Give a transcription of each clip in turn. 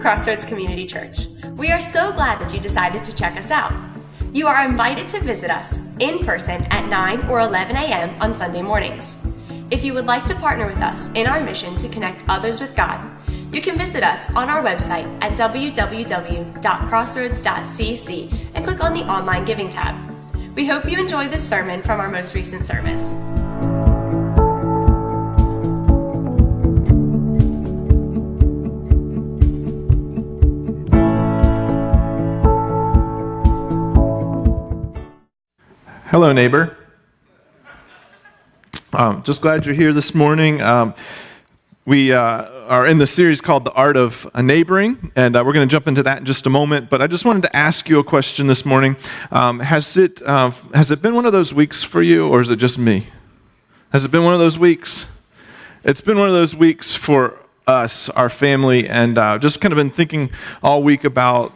Crossroads Community Church. We are so glad that you decided to check us out. You are invited to visit us in person at 9 or 11 a.m. on Sunday mornings. If you would like to partner with us in our mission to connect others with God, you can visit us on our website at www.crossroads.cc and click on the Online Giving tab. We hope you enjoy this sermon from our most recent service. Hello, neighbor. Just glad you're here this morning. We are in the series called The Art of Neighboring, and we're going to jump into that in just a moment. But I just wanted to ask you a question this morning. Has it been one of those weeks for you, or is it just me? Has it been one of those weeks? It's been one of those weeks for us, our family, and just kind of been thinking all week about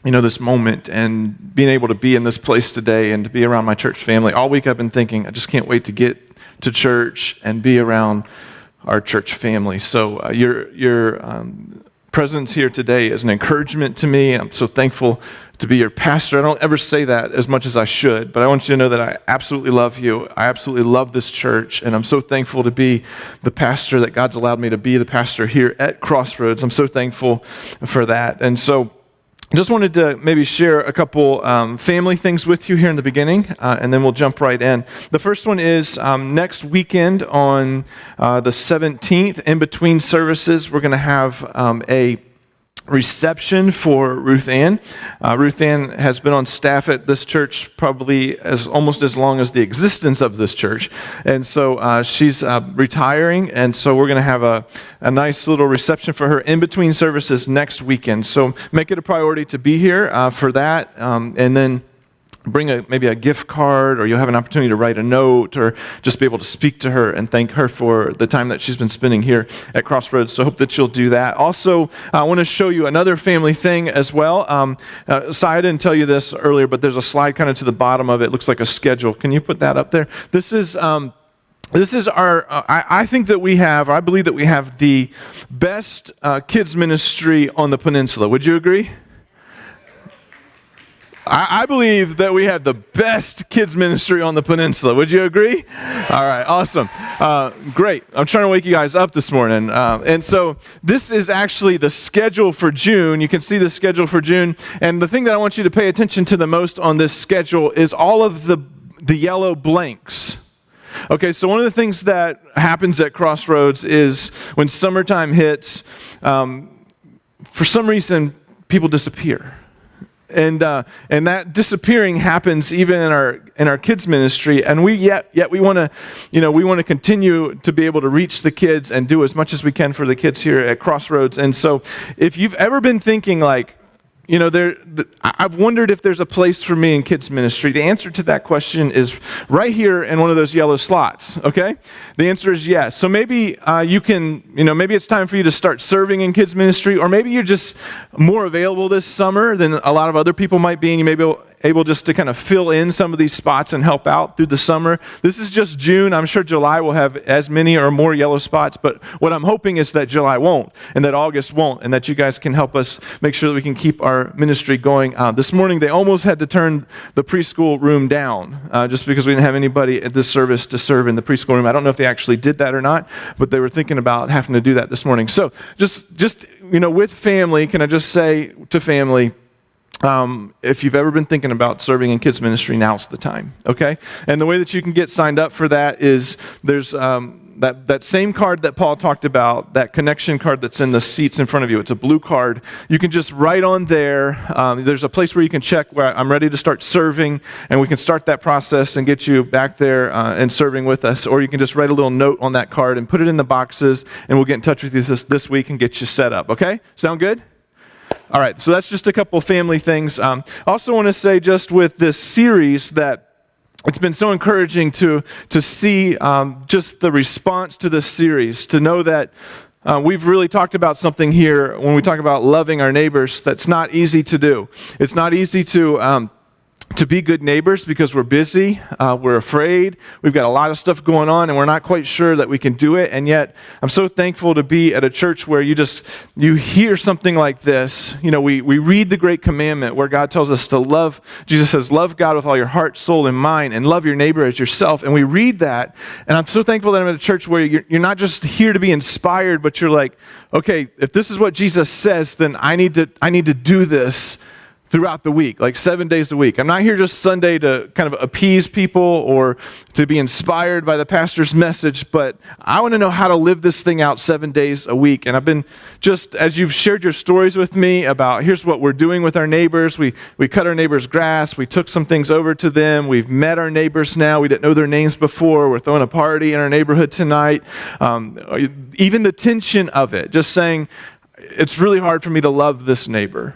this moment and being able to be in this place today and to be around my church family. All week I've been thinking, I just can't wait to get to church and be around our church family. So your presence here today is an encouragement to me. I'm so thankful to be your pastor. I don't ever say that as much as I should, but I want you to know that I absolutely love you. I absolutely love this church, and I'm so thankful to be the pastor, that God's allowed me to be the pastor here at Crossroads. I'm so thankful for that. And so I just wanted to maybe share a couple family things with you here in the beginning, and then we'll jump right in. The first one is next weekend on the 17th, in between services, we're going to have a reception for Ruth Ann. Ruth Ann has been on staff at this church probably almost as long as the existence of this church. And so she's retiring, and so we're going to have a nice little reception for her in between services next weekend. So make it a priority to be here for that, and then bring maybe a gift card, or you'll have an opportunity to write a note, or just be able to speak to her and thank her for the time that she's been spending here at Crossroads. So I hope that you'll do that. Also, I want to show you another family thing as well. I didn't tell you this earlier, but there's a slide kind of to the bottom of it. It looks like a schedule. Can you put that up there? This is our, I think that we have, or I believe that we have the best kids ministry on the peninsula. Would you agree? I believe that we have the best kids ministry on the peninsula. Would you agree? All right, awesome. Great. I'm trying to wake you guys up this morning. And so this is actually the schedule for June. You can see the schedule for June. And the thing that I want you to pay attention to the most on this schedule is all of the yellow blanks. Okay, so one of the things that happens at Crossroads is when summertime hits, for some reason, people disappear. And that disappearing happens even in our kids ministry, and we want to continue to be able to reach the kids and do as much as we can for the kids here at Crossroads. And so, if you've ever been thinking like, I've wondered if there's a place for me in kids ministry, the answer to that question is right here in one of those yellow slots, okay? The answer is yes. So maybe maybe it's time for you to start serving in kids ministry, or maybe you're just more available this summer than a lot of other people might be, and you may be able just to kind of fill in some of these spots and help out through the summer. This is just June. I'm sure July will have as many or more yellow spots, but what I'm hoping is that July won't, and that August won't, and that you guys can help us make sure that we can keep our ministry going. This morning, they almost had to turn the preschool room down just because we didn't have anybody at this service to serve in the preschool room. I don't know if they actually did that or not, but they were thinking about having to do that this morning. So just with family, can I just say to family, if you've ever been thinking about serving in kids ministry, now's the time, okay? And the way that you can get signed up for that is there's that same card that Paul talked about, that connection card that's in the seats in front of you. It's a blue card. You can just write on there. There's a place where you can check where I'm ready to start serving, and we can start that process and get you back there and serving with us. Or you can just write a little note on that card and put it in the boxes, and we'll get in touch with you this week and get you set up, okay? Sound good? All right, so that's just a couple family things. Also want to say, just with this series, that it's been so encouraging to see just the response to this series, to know that we've really talked about something here when we talk about loving our neighbors that's not easy to do. It's not easy to to be good neighbors because we're busy, we're afraid, we've got a lot of stuff going on, and we're not quite sure that we can do it. And yet, I'm so thankful to be at a church where you hear something like this. You know, we read the Great Commandment where God tells us to love. Jesus says, love God with all your heart, soul, and mind, and love your neighbor as yourself. And we read that, and I'm so thankful that I'm at a church where you're not just here to be inspired, but you're like, okay, if this is what Jesus says, then I need to do this throughout the week, like 7 days a week. I'm not here just Sunday to kind of appease people or to be inspired by the pastor's message, but I want to know how to live this thing out 7 days a week. And I've been just, as you've shared your stories with me about here's what we're doing with our neighbors. We cut our neighbors' grass. We took some things over to them. We've met our neighbors now. We didn't know their names before. We're throwing a party in our neighborhood tonight. Even the tension of it, just saying, it's really hard for me to love this neighbor.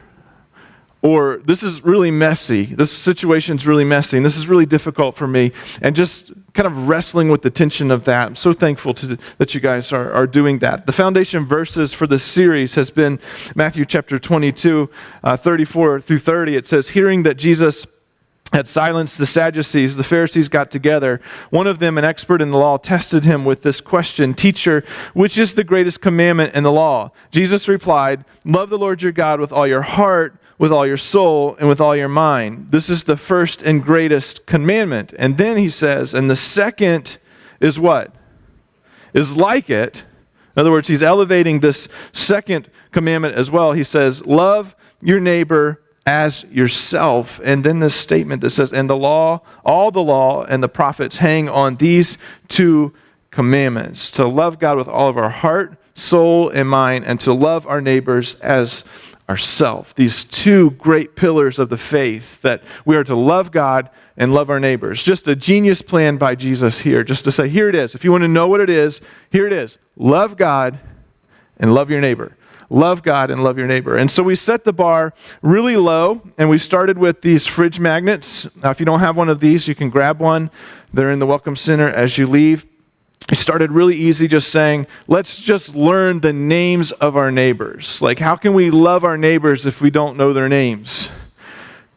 Or this is really messy. This situation's really messy, and this is really difficult for me. And just kind of wrestling with the tension of that. I'm so thankful that you guys are doing that. The foundation verses for this series has been Matthew chapter 22, 34 through 30. It says, hearing that Jesus had silenced the Sadducees, the Pharisees got together. One of them, an expert in the law, tested him with this question, Teacher, which is the greatest commandment in the law? Jesus replied, love the Lord your God with all your heart, with all your soul, and with all your mind. This is the first and greatest commandment. And then he says, and the second is what? Is like it. In other words, he's elevating this second commandment as well. He says, love your neighbor as yourself. And then this statement that says, and the law, all the law and the prophets hang on these two commandments, to love God with all of our heart, soul, and mind, and to love our neighbors as ourselves. These two great pillars of the faith, that we are to love God and love our neighbors. Just a genius plan by Jesus here, just to say, here it is. If you want to know what it is, here it is. Love God and love your neighbor. Love God and love your neighbor. And so we set the bar really low, and we started with these fridge magnets. Now, if you don't have one of these, you can grab one. They're in the Welcome Center as you leave. It started really easy, just saying, let's just learn the names of our neighbors. Like, how can we love our neighbors if we don't know their names?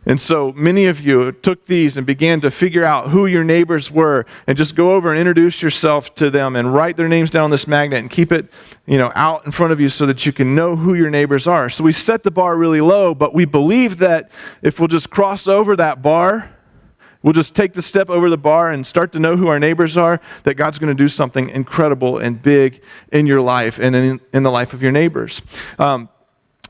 And so many of you took these and began to figure out who your neighbors were, and just go over and introduce yourself to them and write their names down on this magnet and keep it, out in front of you so that you can know who your neighbors are. So we set the bar really low, but we believe that if we'll just cross over that bar, we'll just take the step over the bar and start to know who our neighbors are, that God's going to do something incredible and big in your life and in the life of your neighbors.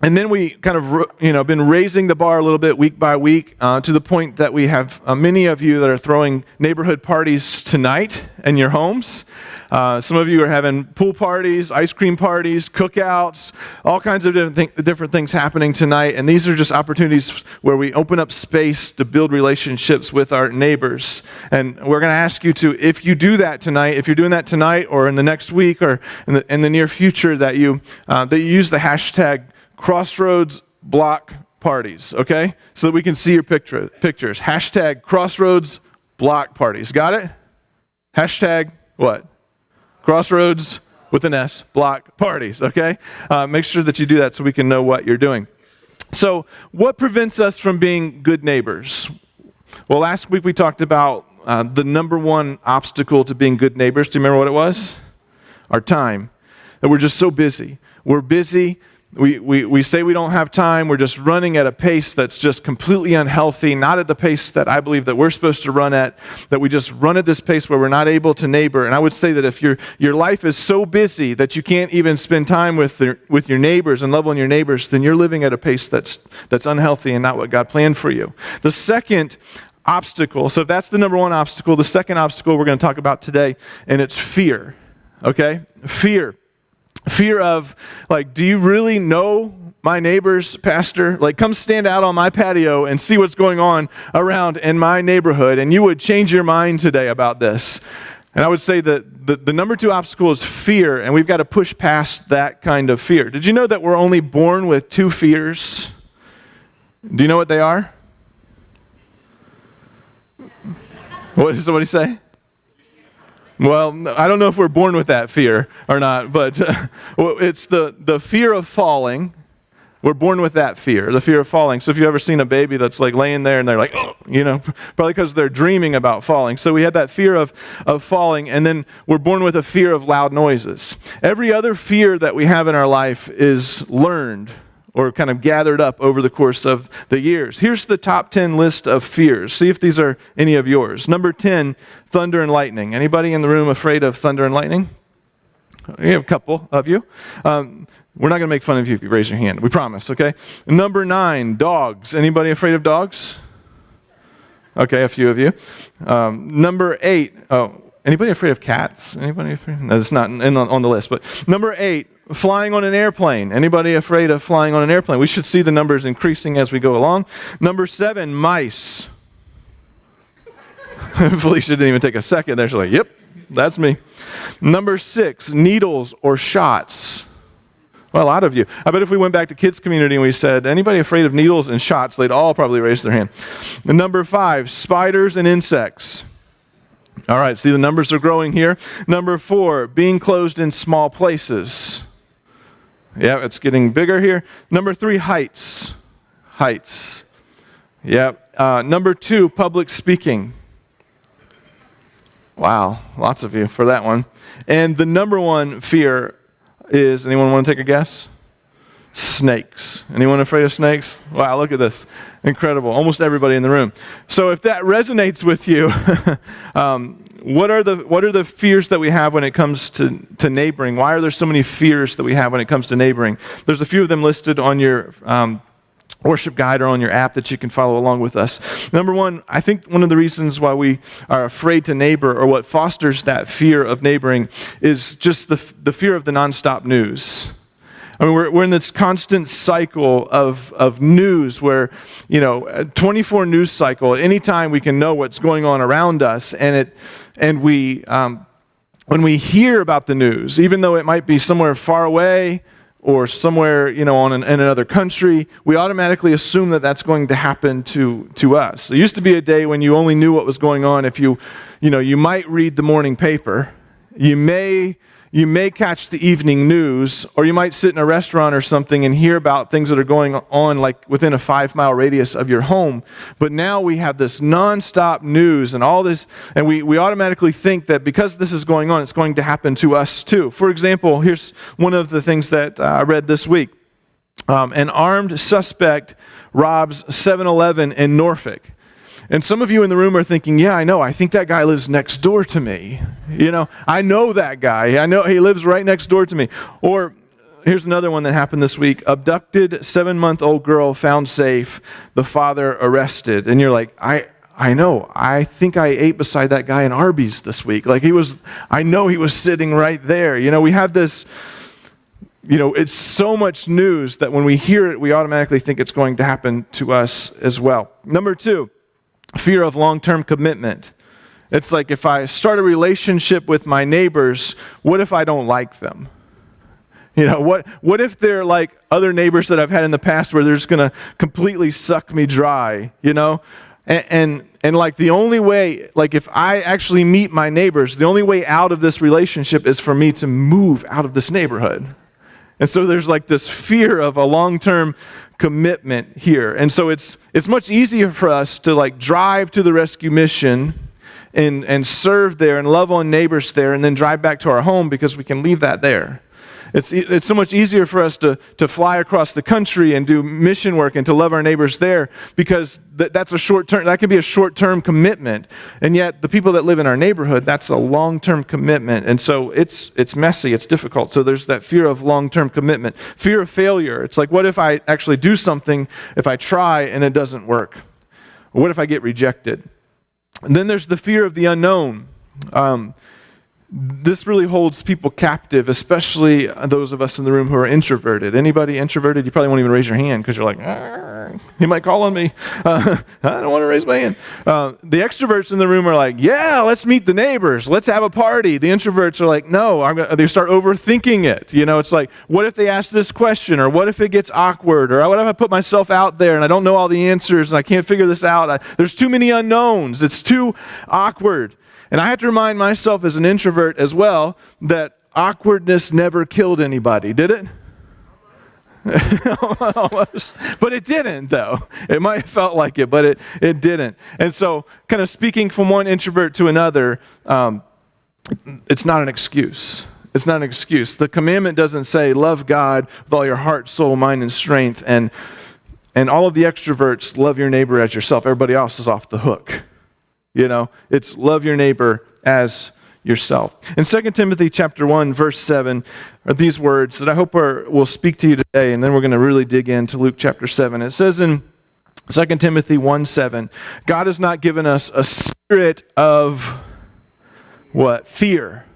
And then we kind of, been raising the bar a little bit week by week to the point that we have many of you that are throwing neighborhood parties tonight in your homes. Some of you are having pool parties, ice cream parties, cookouts, all kinds of different things happening tonight. And these are just opportunities where we open up space to build relationships with our neighbors. And we're going to ask you to, if you do that tonight, if you're doing that tonight or in the next week or in the near future, that you use the hashtag Crossroads Block Parties, okay? So that we can see your pictures. Hashtag Crossroads Block Parties. Got it? Hashtag what? Crossroads with an S, Block Parties, okay? Make sure that you do that so we can know what you're doing. So what prevents us from being good neighbors? Well, last week we talked about the number one obstacle to being good neighbors. Do you remember what it was? Our time. That we're just so busy. We're busy. We say we don't have time. We're just running at a pace that's just completely unhealthy, not at the pace that I believe that we're supposed to run at, that we just run at this pace where we're not able to neighbor. And I would say that if your life is so busy that you can't even spend time with your neighbors and love on your neighbors, then you're living at a pace that's unhealthy and not what God planned for you. The second obstacle, so if that's the number one obstacle, the second obstacle we're going to talk about today, and it's fear, okay? Fear. Fear of, do you really know my neighbors, Pastor? Come stand out on my patio and see what's going on around in my neighborhood, and you would change your mind today about this. And I would say that the number two obstacle is fear, and we've got to push past that kind of fear. Did you know that we're only born with two fears? Do you know what they are? What does somebody say? Well, I don't know if we're born with that fear or not, but it's the fear of falling, We're born with that fear, the fear of falling. So if you've ever seen a baby that's like laying there and they're like, oh, probably because they're dreaming about falling. So we have that fear of falling, and then we're born with a fear of loud noises. Every other fear that we have in our life is learned or kind of gathered up over the course of the years. Here's the top 10 list of fears. See if these are any of yours. Number 10, thunder and lightning. Anybody in the room afraid of thunder and lightning? We have a couple of you. We're not going to make fun of you if you raise your hand. We promise, okay? Number 9, dogs. Anybody afraid of dogs? Okay, a few of you. Number 8, anybody afraid of cats? Anybody afraid? No, it's not on the list. But number 8, flying on an airplane. Anybody afraid of flying on an airplane? We should see the numbers increasing as we go along. Number 7, mice. Felicia didn't even take a second there. She's like, yep, that's me. Number 6, needles or shots. Well, a lot of you. I bet if we went back to kids' community and we said, anybody afraid of needles and shots, they'd all probably raise their hand. And number 5, spiders and insects. All right, see the numbers are growing here. Number 4, being closed in small places. Yeah, it's getting bigger here. Number 3, heights. Heights. Yeah. Number 2, public speaking. Wow, lots of you for that one. And the number 1 fear is, anyone want to take a guess? Snakes. Anyone afraid of snakes? Wow, look at this. Incredible. Almost everybody in the room. So if that resonates with you, what are the fears that we have when it comes to neighboring? Why are there so many fears that we have when it comes to neighboring? There's a few of them listed on your worship guide or on your app that you can follow along with us. Number 1, I think one of the reasons why we are afraid to neighbor, or what fosters that fear of neighboring, is just the fear of the nonstop news. I mean, we're in this constant cycle of news where, 24 news cycle. At any time we can know what's going on around us, when we hear about the news, even though it might be somewhere far away or somewhere, in another country, we automatically assume that that's going to happen to us. There used to be a day when you only knew what was going on if you might read the morning paper. You may catch the evening news, or you might sit in a restaurant or something and hear about things that are going on like within a 5-mile radius of your home. But now we have this nonstop news and all this, and we automatically think that because this is going on, it's going to happen to us too. For example, here's one of the things that I read this week. An armed suspect robs 7-Eleven in Norfolk. And some of you in the room are thinking, yeah, I know. I think that guy lives next door to me. I know that guy. I know he lives right next door to me. Or here's another one that happened this week. Abducted 7-month-old girl found safe. The father arrested. And you're like, I know. I think I ate beside that guy in Arby's this week. I know he was sitting right there. We have this, it's so much news that when we hear it, we automatically think it's going to happen to us as well. Number 2. Fear of long-term commitment. It's like, if I start a relationship with my neighbors, what if I don't like them? What if they're like other neighbors that I've had in the past where they're just going to completely suck me dry, And like the only way, like if I actually meet my neighbors, the only way out of this relationship is for me to move out of this neighborhood. And so there's like this fear of a long-term commitment here. And so it's much easier for us to like drive to the rescue mission and serve there and love on neighbors there and then drive back to our home because we can leave that there. It's so much easier for us to fly across the country and do mission work and to love our neighbors there because that can be a short-term commitment. And yet the people that live in our neighborhood, that's a long-term commitment. And so it's messy, it's difficult. So there's that fear of long-term commitment. Fear of failure. It's like, what if I actually do something, if I try and it doesn't work? Or what if I get rejected? And then there's the fear of the unknown. This really holds people captive, especially those of us in the room who are introverted. Anybody introverted? You probably won't even raise your hand because you're like, he might call on me. I don't want to raise my hand. The extroverts in the room are like, yeah, let's meet the neighbors. Let's have a party. The introverts are like, no, they start overthinking it. It's like, what if they ask this question? Or what if it gets awkward? Or what if I put myself out there and I don't know all the answers and I can't figure this out? There's too many unknowns. It's too awkward. And I have to remind myself as an introvert as well that awkwardness never killed anybody, did it? Almost. But it didn't, though. It might have felt like it, but it didn't. And so, kind of speaking from one introvert to another, it's not an excuse. It's not an excuse. The commandment doesn't say, love God with all your heart, soul, mind, and strength, and all of the extroverts, love your neighbor as yourself. Everybody else is off the hook. You know, it's love your neighbor as yourself. In 2 Timothy chapter 1, verse 7 are these words that I hope will speak to you today, and then we're going to really dig into Luke chapter 7. It says in 2 Timothy 1:7, God has not given us a spirit of what? Fear.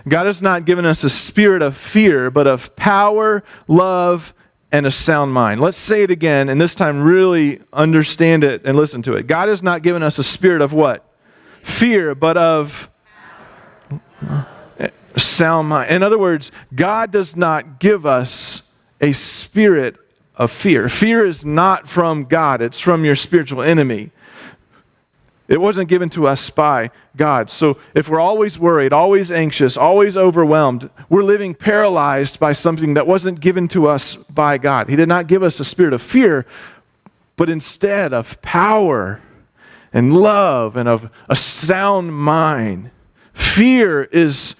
God has not given us a spirit of fear, but of power, love, and a sound mind. Let's say it again, and this time really understand it and listen to it. God has not given us a spirit of what? Fear, but of sound mind. In other words, God does not give us a spirit of fear. Fear is not from God. It's from your spiritual enemy. It wasn't given to us by God. So if we're always worried, always anxious, always overwhelmed, we're living paralyzed by something that wasn't given to us by God. He did not give us a spirit of fear, but instead of power and love and of a sound mind. Fear is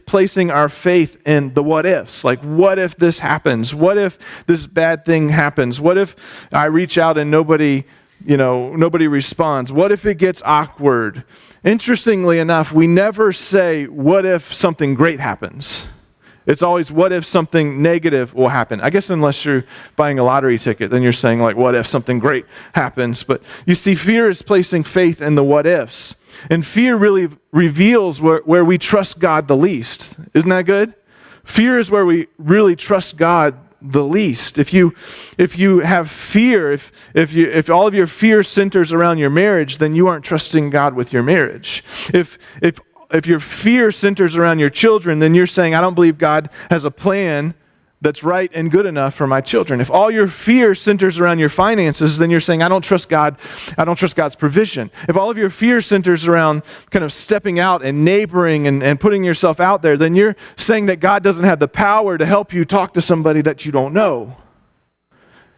placing our faith in the what ifs. Like, what if this happens? What if this bad thing happens? What if I reach out and nobody responds? What if it gets awkward? Interestingly enough, we never say, what if something great happens? It's always, what if something negative will happen? I guess unless you're buying a lottery ticket, then you're saying, like, what if something great happens? But you see, fear is placing faith in the what ifs. And fear really reveals where we trust God the least. Isn't that good? Fear is where we really trust God the least. If you have fear, if all of your fear centers around your marriage, then you aren't trusting God with your marriage. If your fear centers around your children, then you're saying, I don't believe God has a plan that's right and good enough for my children. If all your fear centers around your finances, then you're saying, I don't trust God. I don't trust God's provision. If all of your fear centers around kind of stepping out and neighboring and putting yourself out there, then you're saying that God doesn't have the power to help you talk to somebody that you don't know.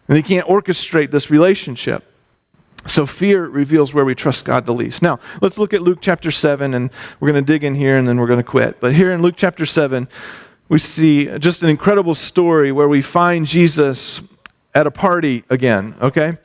And He can't orchestrate this relationship. So fear reveals where we trust God the least. Now, let's look at Luke chapter 7, and we're going to dig in here, and then we're going to quit. But here in Luke chapter 7, we see just an incredible story where we find Jesus at a party again, okay?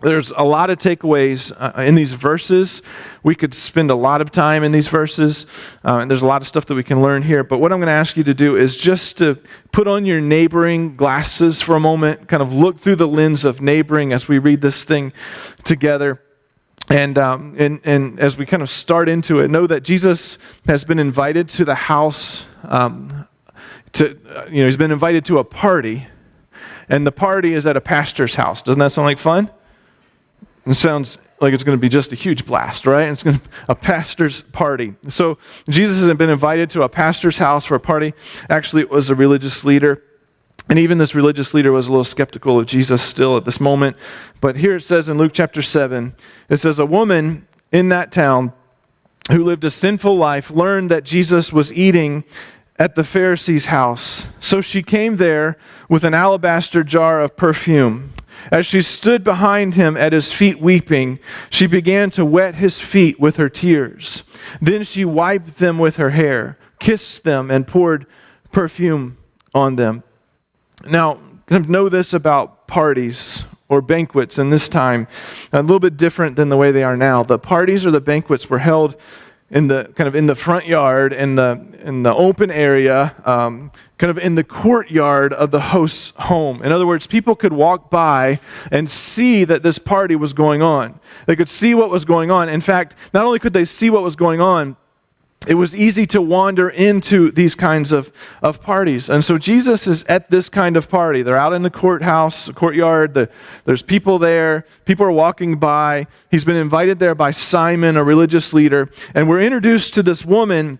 There's a lot of takeaways in these verses. We could spend a lot of time in these verses, and there's a lot of stuff that we can learn here. But what I'm going to ask you to do is just to put on your neighboring glasses for a moment, kind of look through the lens of neighboring as we read this thing together. And as we kind of start into it, know that Jesus has been invited to the house. He's been invited to a party, and the party is at a pastor's house. Doesn't that sound like fun? It sounds like it's going to be just a huge blast, right? It's going to be a pastor's party. So Jesus has been invited to a pastor's house for a party. Actually, it was a religious leader. And even this religious leader was a little skeptical of Jesus still at this moment. But here it says in Luke chapter 7, it says, a woman in that town who lived a sinful life learned that Jesus was eating at the Pharisee's house. So she came there with an alabaster jar of perfume. As she stood behind him at his feet weeping, she began to wet his feet with her tears. Then she wiped them with her hair, kissed them, and poured perfume on them. Now, know this about parties or banquets in this time, a little bit different than the way they are now. The parties or the banquets were held in the front yard, in the open area, kind of in the courtyard of the host's home. In other words, people could walk by and see that this party was going on. They could see what was going on. In fact, not only could they see what was going on, it was easy to wander into these kinds of parties. And so Jesus is at this kind of party. They're out in the courtyard. There's people there. People are walking by. He's been invited there by Simon, a religious leader. And we're introduced to this woman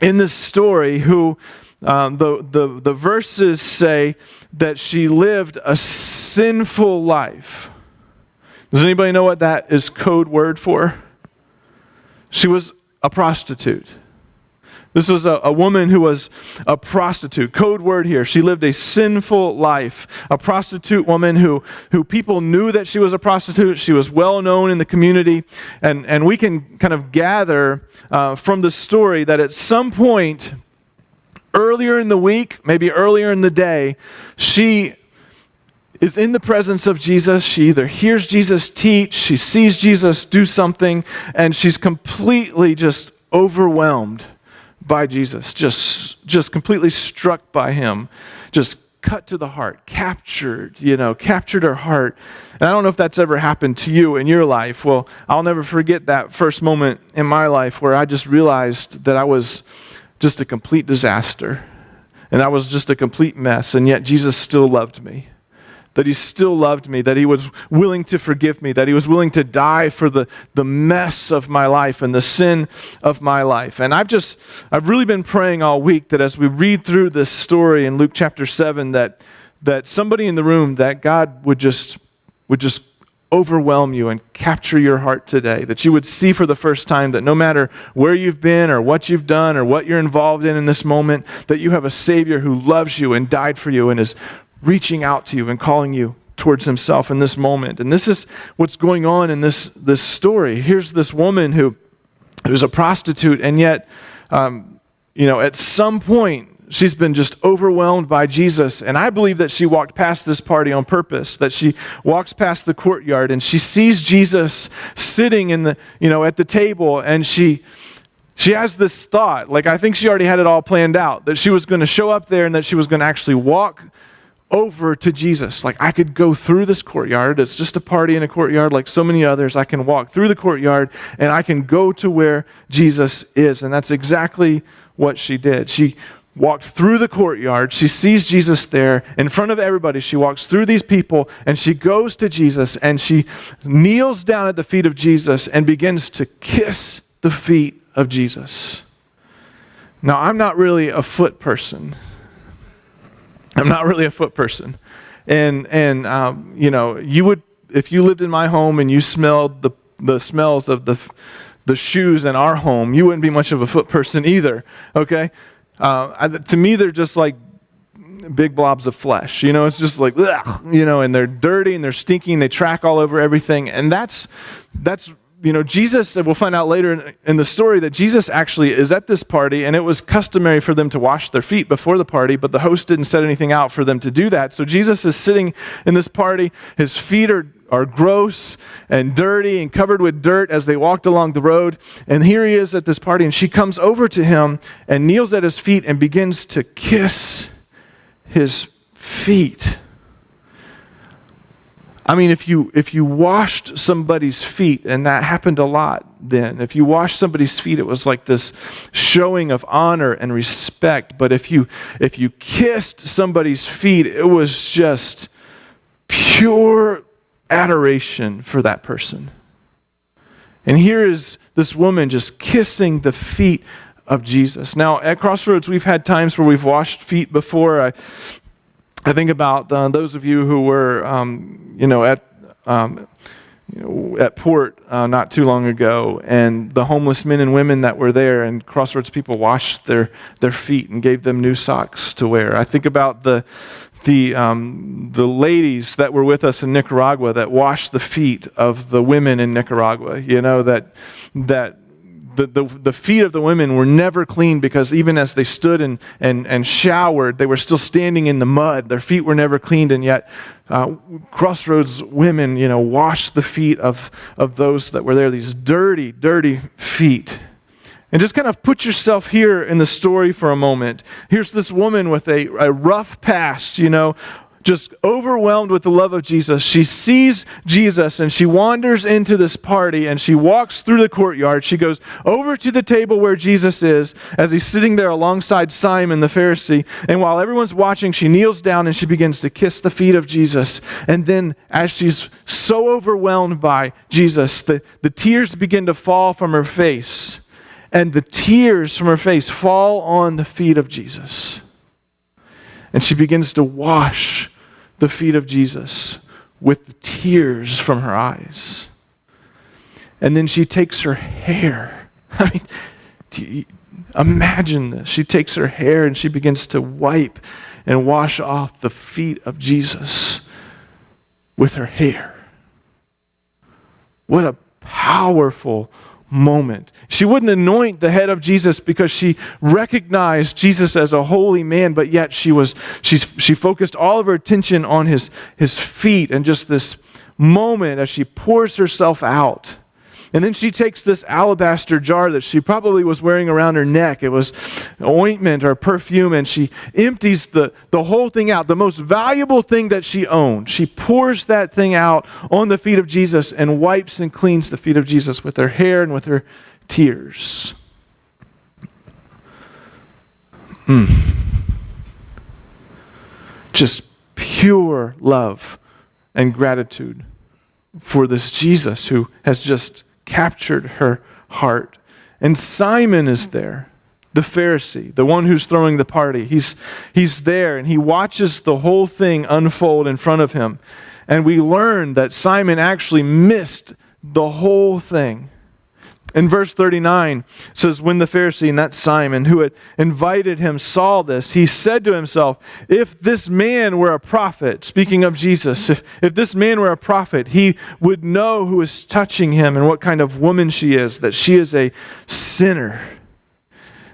in this story who the verses say that she lived a sinful life. Does anybody know what that is code word for? She was a prostitute. This was a woman who was a prostitute. Code word here. She lived a sinful life. A prostitute woman who people knew that she was a prostitute. She was well known in the community. And we can kind of gather from the story that at some point earlier in the week, maybe earlier in the day, she is in the presence of Jesus. She either hears Jesus teach, she sees Jesus do something, and she's completely just overwhelmed by Jesus, just completely struck by him, just cut to the heart, captured her heart. And I don't know if that's ever happened to you in your life. Well, I'll never forget that first moment in my life where I just realized that I was just a complete disaster, and I was just a complete mess, and yet Jesus still loved me. That he still loved me, that he was willing to forgive me, that he was willing to die for the mess of my life and the sin of my life. And I've really been praying all week that as we read through this story in Luke chapter 7, that somebody in the room, that God would just overwhelm you and capture your heart today, that you would see for the first time that no matter where you've been or what you've done or what you're involved in this moment, that you have a Savior who loves you and died for you and is reaching out to you and calling you towards himself in this moment. And this is what's going on in this story. Here's this woman who's a prostitute, and yet, at some point, she's been just overwhelmed by Jesus. And I believe that she walked past this party on purpose, that she walks past the courtyard and she sees Jesus sitting in at the table, and she has this thought, like I think she already had it all planned out, that she was going to show up there and that she was going to actually walk over to Jesus. Like, I could go through this courtyard. It's just a party in a courtyard like so many others. I can walk through the courtyard and I can go to where Jesus is. And that's exactly what she did. She walked through the courtyard. She sees Jesus there in front of everybody. She walks through these people and she goes to Jesus and she kneels down at the feet of Jesus and begins to kiss the feet of Jesus. Now, I'm not really a foot person. And you would, if you lived in my home and you smelled the smells of the shoes in our home, you wouldn't be much of a foot person either, okay? To me, they're just like big blobs of flesh, it's just like, ugh, and they're dirty and they're stinky and they track all over everything. And that's Jesus, we'll find out later in the story that Jesus actually is at this party, and it was customary for them to wash their feet before the party, but the host didn't set anything out for them to do that. So Jesus is sitting in this party. His feet are gross and dirty and covered with dirt as they walked along the road. And here he is at this party, and she comes over to him and kneels at his feet and begins to kiss his feet. I mean, if you washed somebody's feet, and that happened a lot then, if you washed somebody's feet, it was like this showing of honor and respect. But if you kissed somebody's feet, it was just pure adoration for that person. And here is this woman just kissing the feet of Jesus. Now, at Crossroads, we've had times where we've washed feet before. I think about those of you who were, at Port not too long ago, and the homeless men and women that were there, and Crossroads people washed their feet and gave them new socks to wear. I think about the ladies that were with us in Nicaragua that washed the feet of the women in Nicaragua. That the feet of the women were never clean, because even as they stood and showered, they were still standing in the mud. Their feet were never cleaned, and yet Crossroads women, washed the feet of those that were there, these dirty, dirty feet. And just kind of put yourself here in the story for a moment. Here's this woman with a rough past, just overwhelmed with the love of Jesus. She sees Jesus and she wanders into this party and she walks through the courtyard. She goes over to the table where Jesus is as he's sitting there alongside Simon the Pharisee. And while everyone's watching, she kneels down and she begins to kiss the feet of Jesus. And then as she's so overwhelmed by Jesus, the tears begin to fall from her face. And the tears from her face fall on the feet of Jesus. And she begins to wash the feet of Jesus with the tears from her eyes. And then she takes her hair. Imagine this. She takes her hair and she begins to wipe and wash off the feet of Jesus with her hair. What a powerful moment. She wouldn't anoint the head of Jesus because she recognized Jesus as a holy man, but yet she focused all of her attention on his feet and just this moment as she pours herself out. And then she takes this alabaster jar that she probably was wearing around her neck. It was ointment or perfume, and she empties the whole thing out, the most valuable thing that she owned. She pours that thing out on the feet of Jesus and wipes and cleans the feet of Jesus with her hair and with her tears. Just pure love and gratitude for this Jesus who has just captured her heart. And Simon is there, the Pharisee, the one who's throwing the party. He's there and he watches the whole thing unfold in front of him. And we learn that Simon actually missed the whole thing. In verse 39, it says, when the Pharisee, and that's Simon, who had invited him, saw this, he said to himself, if this man were a prophet, speaking of Jesus, if this man were a prophet, he would know who is touching him and what kind of woman she is, that she is a sinner.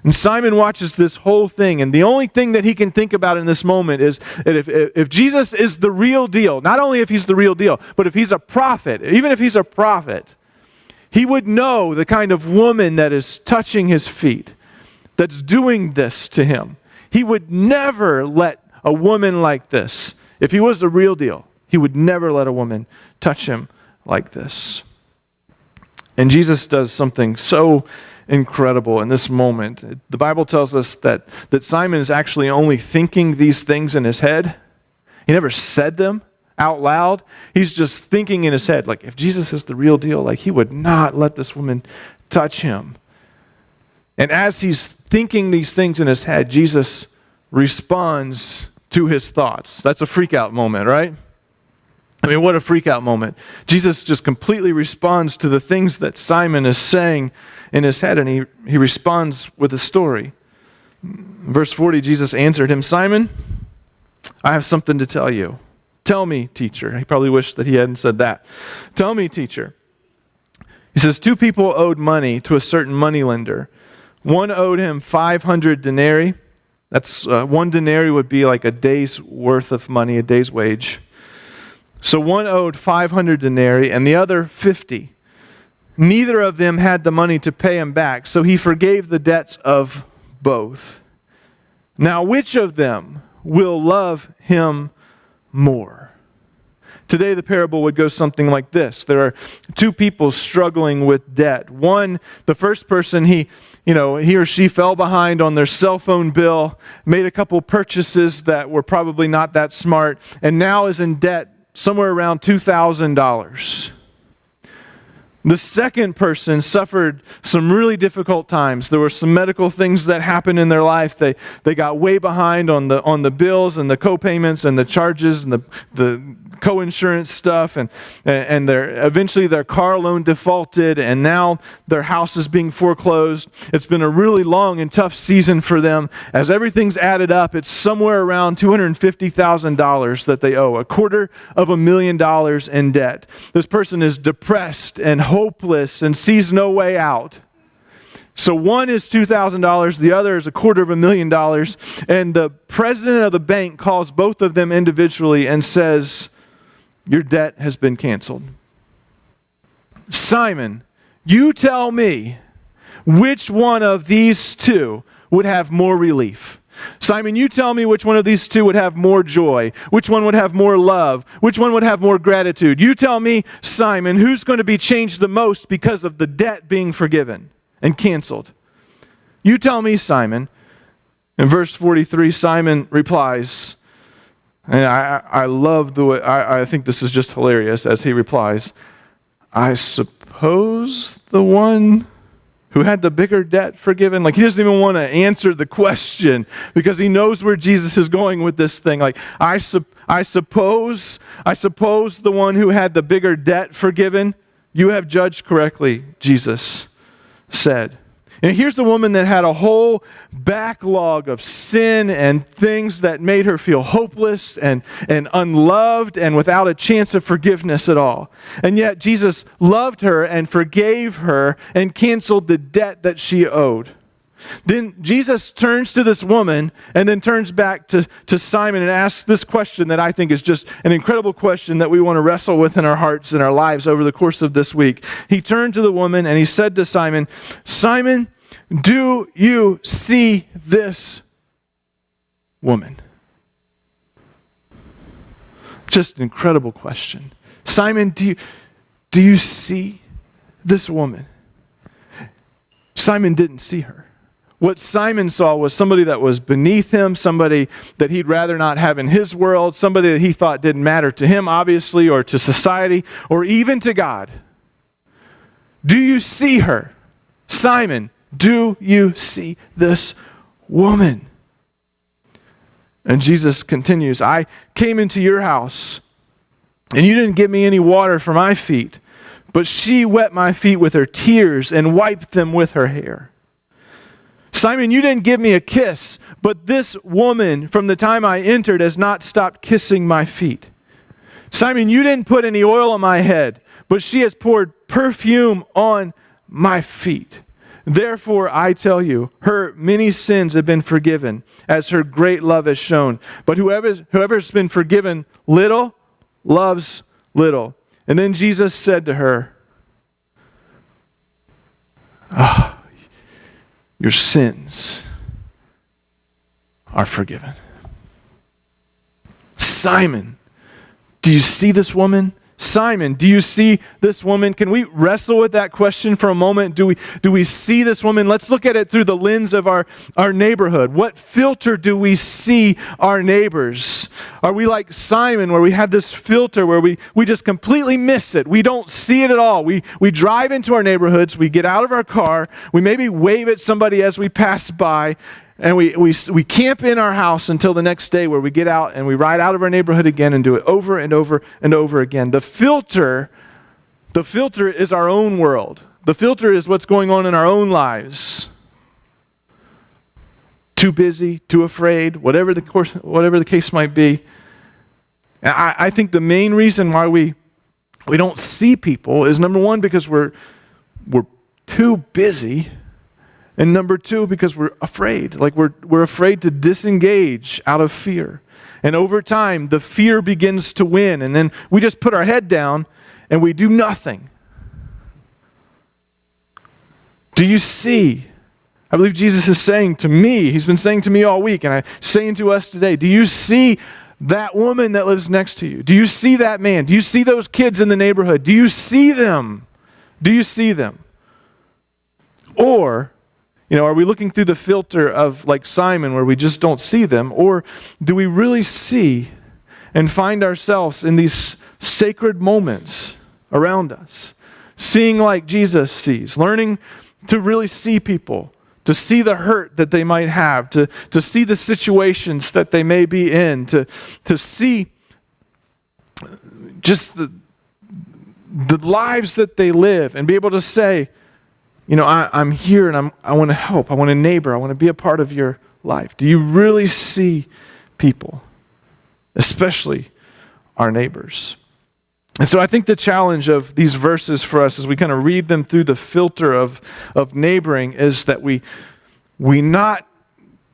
And Simon watches this whole thing, and the only thing that he can think about in this moment is that if Jesus is the real deal, not only if he's the real deal, but if he's a prophet, even if he's a prophet, he would know the kind of woman that is touching his feet, that's doing this to him. He would never let a woman like this, if he was the real deal, he would never let a woman touch him like this. And Jesus does something so incredible in this moment. The Bible tells us that Simon is actually only thinking these things in his head. He never said them out loud. He's just thinking in his head, like, if Jesus is the real deal, like, he would not let this woman touch him. And as he's thinking these things in his head, Jesus responds to his thoughts. That's a freak out moment, right? I mean, what a freak out moment. Jesus just completely responds to the things that Simon is saying in his head, and he responds with a story. Verse 40, Jesus answered him, Simon, I have something to tell you. Tell me, teacher. He probably wished that he hadn't said that. Tell me, teacher. He says, 2 people owed money to a certain moneylender. One owed him 500 denarii. That's 1 denarii would be like a day's worth of money, a day's wage. So one owed 500 denarii and the other 50. Neither of them had the money to pay him back, so he forgave the debts of both. Now, which of them will love him more? Today, the parable would go something like this. There are 2 people struggling with debt. One, the first person, he or she fell behind on their cell phone bill, made a couple purchases that were probably not that smart, and now is in debt somewhere around $2,000. The second person suffered some really difficult times. There were some medical things that happened in their life. They got way behind on the bills and the co-payments and the charges and the co-insurance stuff, and eventually their car loan defaulted, and now their house is being foreclosed. It's been a really long and tough season for them. As everything's added up, it's somewhere around $250,000 that they owe, $250,000 in debt. This person is depressed and hopeless and sees no way out. So one is $2,000, the other is $250,000, and the president of the bank calls both of them individually and says, your debt has been canceled. Simon, you tell me which one of these 2 would have more relief. Simon, you tell me which one of these 2 would have more joy, which one would have more love, which one would have more gratitude. You tell me, Simon, who's going to be changed the most because of the debt being forgiven and canceled? You tell me, Simon. In verse 43, Simon replies, and I love the way, I think this is just hilarious as he replies, I suppose the one who had the bigger debt forgiven. Like, he doesn't even want to answer the question because he knows where Jesus is going with this thing. Like, I suppose the one who had the bigger debt forgiven. You have judged correctly, Jesus said. And here's a woman that had a whole backlog of sin and things that made her feel hopeless and unloved and without a chance of forgiveness at all. And yet Jesus loved her and forgave her and canceled the debt that she owed. Then Jesus turns to this woman and then turns back to Simon and asks this question that I think is just an incredible question that we want to wrestle with in our hearts and our lives over the course of this week. He turned to the woman and he said to Simon, "Simon, do you see this woman?" Just an incredible question. Simon, do you see this woman? Simon didn't see her. What Simon saw was somebody that was beneath him, somebody that he'd rather not have in his world, somebody that he thought didn't matter to him, obviously, or to society, or even to God. Do you see her? Simon, do you see this woman? And Jesus continues, "I came into your house, and you didn't give me any water for my feet, but she wet my feet with her tears and wiped them with her hair. Simon, you didn't give me a kiss, but this woman from the time I entered has not stopped kissing my feet. Simon, you didn't put any oil on my head, but she has poured perfume on my feet. Therefore, I tell you, her many sins have been forgiven, as her great love has shown. But whoever's been forgiven little, loves little." And then Jesus said to her, "Your sins are forgiven." Simon, do you see this woman? Simon, do you see this woman? Can we wrestle with that question for a moment? Do we see this woman? Let's look at it through the lens of our neighborhood. What filter do we see our neighbors? Are we like Simon, where we have this filter where we just completely miss it? We don't see it at all. We drive into our neighborhoods, we get out of our car, we maybe wave at somebody as we pass by, and we camp in our house until the next day, where we get out and we ride out of our neighborhood again and do it over and over and over again. The filter is our own world. The filter is what's going on in our own lives. Too busy, too afraid, whatever the case might be. And I think the main reason why we don't see people is, number one, because we're too busy. And number two, because we're afraid. Like we're afraid to disengage out of fear. And over time, the fear begins to win. And then we just put our head down and we do nothing. Do you see? I believe Jesus is saying to me, he's been saying to me all week, and I'm saying to us today, do you see that woman that lives next to you? Do you see that man? Do you see those kids in the neighborhood? Do you see them? Do you see them? Or, are we looking through the filter of like Simon, where we just don't see them? Or do we really see and find ourselves in these sacred moments around us, seeing like Jesus sees, learning to really see people, to see the hurt that they might have, to see the situations that they may be in, to see just the lives that they live, and be able to say, I'm here and I want to help. I want to neighbor. I want to be a part of your life. Do you really see people, especially our neighbors? And so I think the challenge of these verses for us as we kind of read them through the filter of neighboring is that we not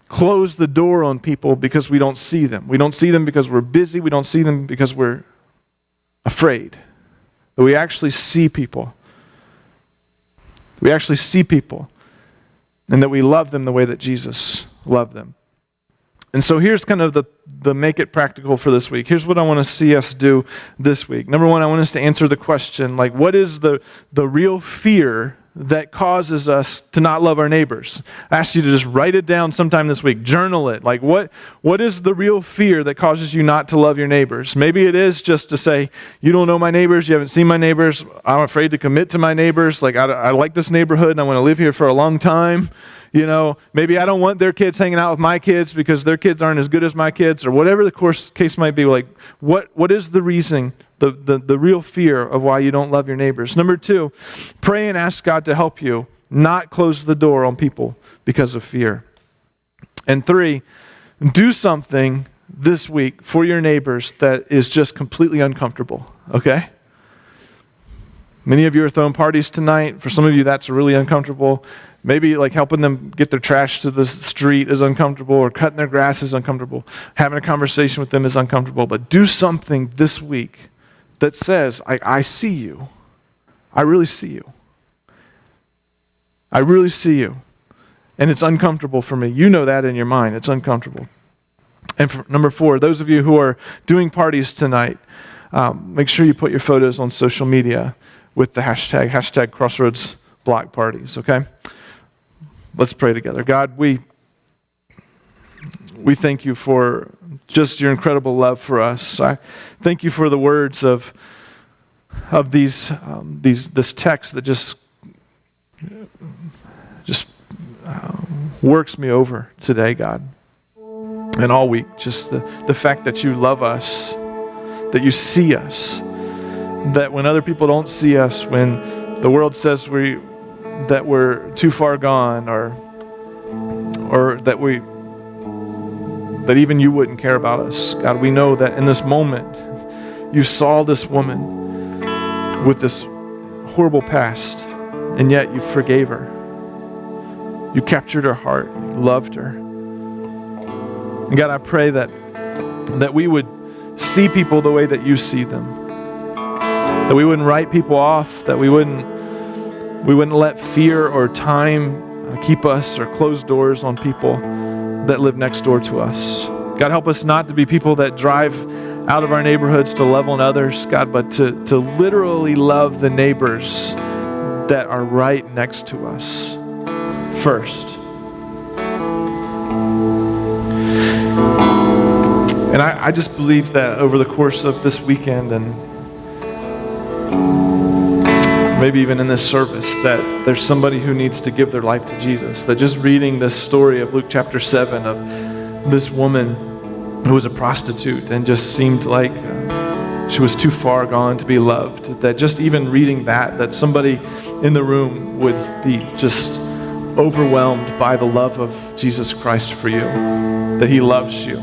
close the door on people because we don't see them. We don't see them because we're busy. We don't see them because we're afraid. That we actually see people. We actually see people, and that we love them the way that Jesus loved them. And so here's kind of the make it practical for this week. Here's what I want to see us do this week. Number one, I want us to answer the question, like, what is the real fear that causes us to not love our neighbors? I asked you to just write it down sometime this week. Journal it. Like, what is the real fear that causes you not to love your neighbors? Maybe it is just to say, you don't know my neighbors, you haven't seen my neighbors, I'm afraid to commit to my neighbors. Like, I like this neighborhood and I want to live here for a long time. Maybe I don't want their kids hanging out with my kids because their kids aren't as good as my kids, or whatever the case might be. Like, what is the reason, the real fear of why you don't love your neighbors? Number two, pray and ask God to help you not close the door on people because of fear. And 3, do something this week for your neighbors that is just completely uncomfortable, okay? Many of you are throwing parties tonight. For some of you, that's really uncomfortable. Maybe like helping them get their trash to the street is uncomfortable, or cutting their grass is uncomfortable. Having a conversation with them is uncomfortable. But do something this week that says, I see you. I really see you. I really see you. And it's uncomfortable for me. You know that in your mind. It's uncomfortable. And for number 4, those of you who are doing parties tonight, make sure you put your photos on social media with the hashtag Crossroads Block Parties, okay? Let's pray together. God, we thank you for just your incredible love for us. I thank you for the words of this text that just works me over today, God, and all week. Just the fact that you love us, that you see us, that when other people don't see us, when the world says that we're too far gone, or that even you wouldn't care about us. God, we know that in this moment, you saw this woman with this horrible past, and yet you forgave her. You captured her heart. You loved her. And God, I pray that we would see people the way that you see them. That we wouldn't write people off, that we wouldn't let fear or time keep us or close doors on people that live next door to us. God, help us not to be people that drive out of our neighborhoods to love on others, God, but to literally love the neighbors that are right next to us first. And I just believe that over the course of this weekend and maybe even in this service, that there's somebody who needs to give their life to Jesus. That just reading this story of Luke chapter 7 of this woman who was a prostitute and just seemed like she was too far gone to be loved, that just even reading that somebody in the room would be just overwhelmed by the love of Jesus Christ for you, that he loves you.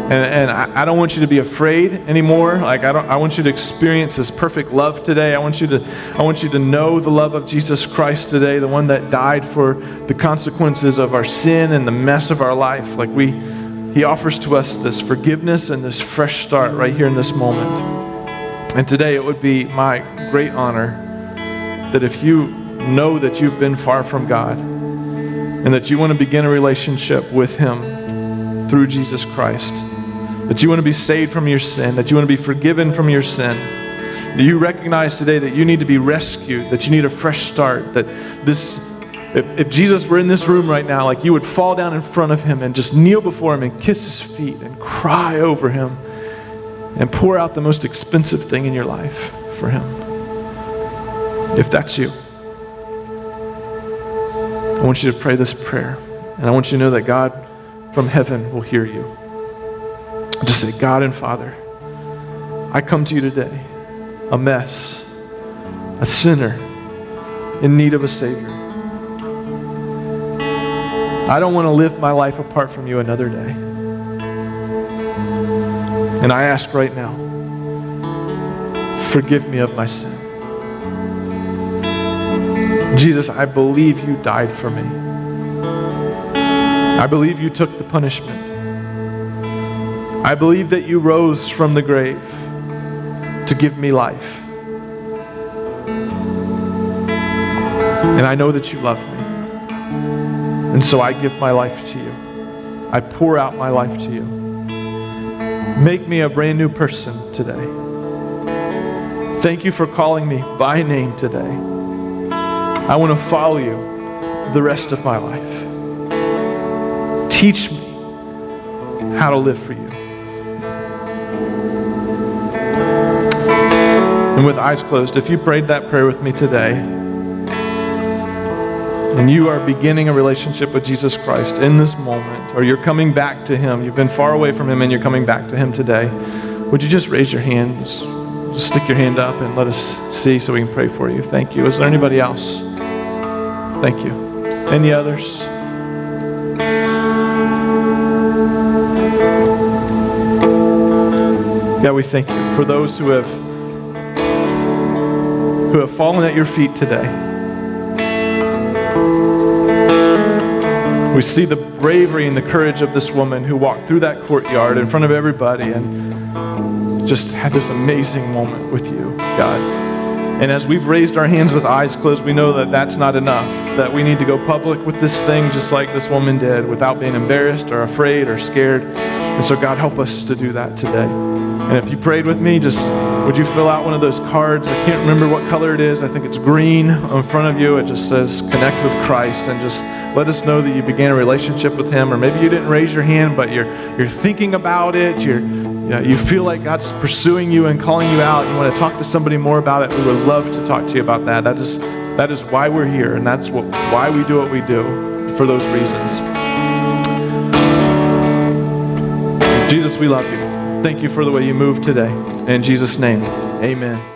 And I don't want you to be afraid anymore. I want you to experience this perfect love today. I want you to know the love of Jesus Christ today, the one that died for the consequences of our sin and the mess of our life. He offers to us this forgiveness and this fresh start right here in this moment. And today it would be my great honor that if you know that you've been far from God and that you want to begin a relationship with him through Jesus Christ, that you want to be saved from your sin, that you want to be forgiven from your sin, that you recognize today that you need to be rescued, that you need a fresh start, that if Jesus were in this room right now, like you would fall down in front of him and just kneel before him and kiss his feet and cry over him and pour out the most expensive thing in your life for him. If that's you, I want you to pray this prayer, and I want you to know that God from heaven will hear you. Just say, God and Father, I come to you today, a mess, a sinner in need of a Savior. I don't want to live my life apart from you another day. And I ask right now, forgive me of my sin. Jesus, I believe you died for me. I believe you took the punishment. I believe that you rose from the grave to give me life. And I know that you love me. And so I give my life to you. I pour out my life to you. Make me a brand new person today. Thank you for calling me by name today. I want to follow you the rest of my life. Teach me how to live for you. And with eyes closed, if you prayed that prayer with me today, and you are beginning a relationship with Jesus Christ in this moment, or you're coming back to him, you've been far away from him and you're coming back to him today, would you just raise your hand? Just stick your hand up and let us see so we can pray for you. Thank you. Is there anybody else? Thank you. Any others? God, we thank you for those who have fallen at your feet today. We see the bravery and the courage of this woman who walked through that courtyard in front of everybody and just had this amazing moment with you, God. And as we've raised our hands with eyes closed, we know that that's not enough, that we need to go public with this thing just like this woman did without being embarrassed or afraid or scared. And so God, help us to do that today. And if you prayed with me, just would you fill out one of those cards? I can't remember what color it is. I think it's green in front of you. It just says connect with Christ, and just let us know that you began a relationship with him. Or maybe you didn't raise your hand, but you're thinking about it. You feel like God's pursuing you and calling you out. You want to talk to somebody more about it. We would love to talk to you about that. That is why we're here, and that's why we do what we do, for those reasons. Jesus, we love you. Thank you for the way you moved today. In Jesus' name, amen.